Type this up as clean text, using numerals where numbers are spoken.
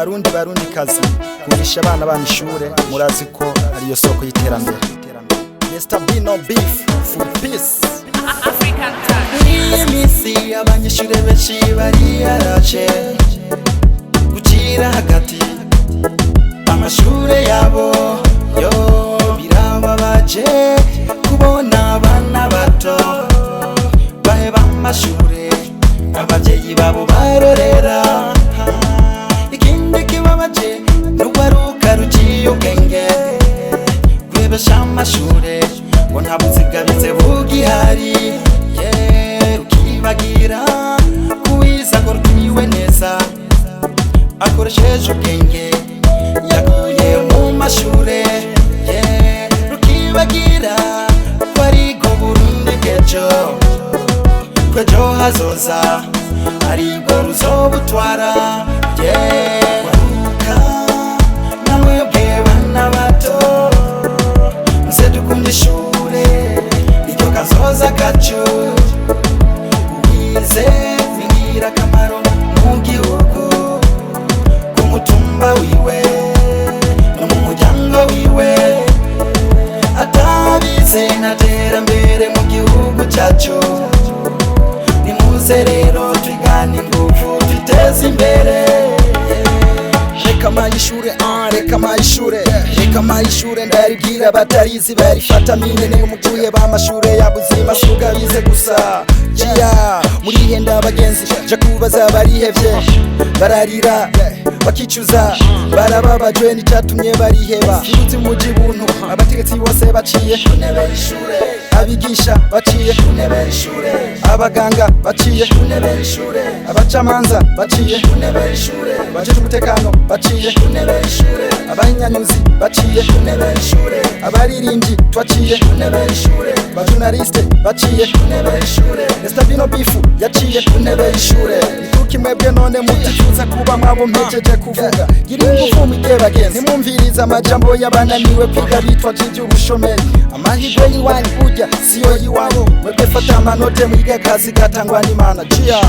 barundi kazi kurisha abana bana ishure murazi ko ariyo soko y'iterambere. Mr. Bino Beef for peace. African time. Imisi abanyeshure benshi bari yaraje gucira hagati amashure yabo yo birababaje kubona abana bato baheba amashure abavyeyi babo barorera. Ikindi kibabaje n'ugwaruka ruciye ubwenge kwebesha amashure ngo nta buzigabize bugihari, rukibagira kuwiza ngo rwiwe neza akoresheje ubwenge yakuye mu mashure, rukibagira ko arigo Burundi bw'ejo kwejo hazoza arigo ruzobutwara. Waruka namwebwe bana bato muze dukunda ishure iryo kazoza kacu, uwize ningira akamaro mu gihugu ku mutumba wiwe no mu muryango wiwe, atabize ntaterambere mu gihugu cyacu. Nimuze rero twigane ingufu twiteze imbere. Reka amayishure reka amayishure ndaribwira batarizi barifata minene umukuye b'amashure yabuzima suga bize gusa jia murihenda abagenzi ja kubaza barihevye bararira bakicuza barababajwe n'icatumye bariheba. Ibuzi muji buntu abategetsi bose baciye kunebera ishure, abigisha baciye kunebera ishure, abaganga baciye kunebera ishure, abacamanza baciye kunebera ishure, abajeje umutekano baciye kunebera ishure, abanyanyuzi baciye kunebera ishure, abaririmbyi twaciye kunebera ishure, abajurnaliste baciye kunebera ishure, Mr. Bino Beef yaciye kunebera ishure. Ituki mwebwe none mutifuza kuba mwabo mpejeje kuvuga gira ingufu mwige bagenzi nimumviriza amajambo y'abananiwe kwiga bitwa jiji ubushomeri. Amahirwe yiwanyu burya siyo yiwabo, mwebwe fata amanote mwige akazi gatangwa n'Imana. Jia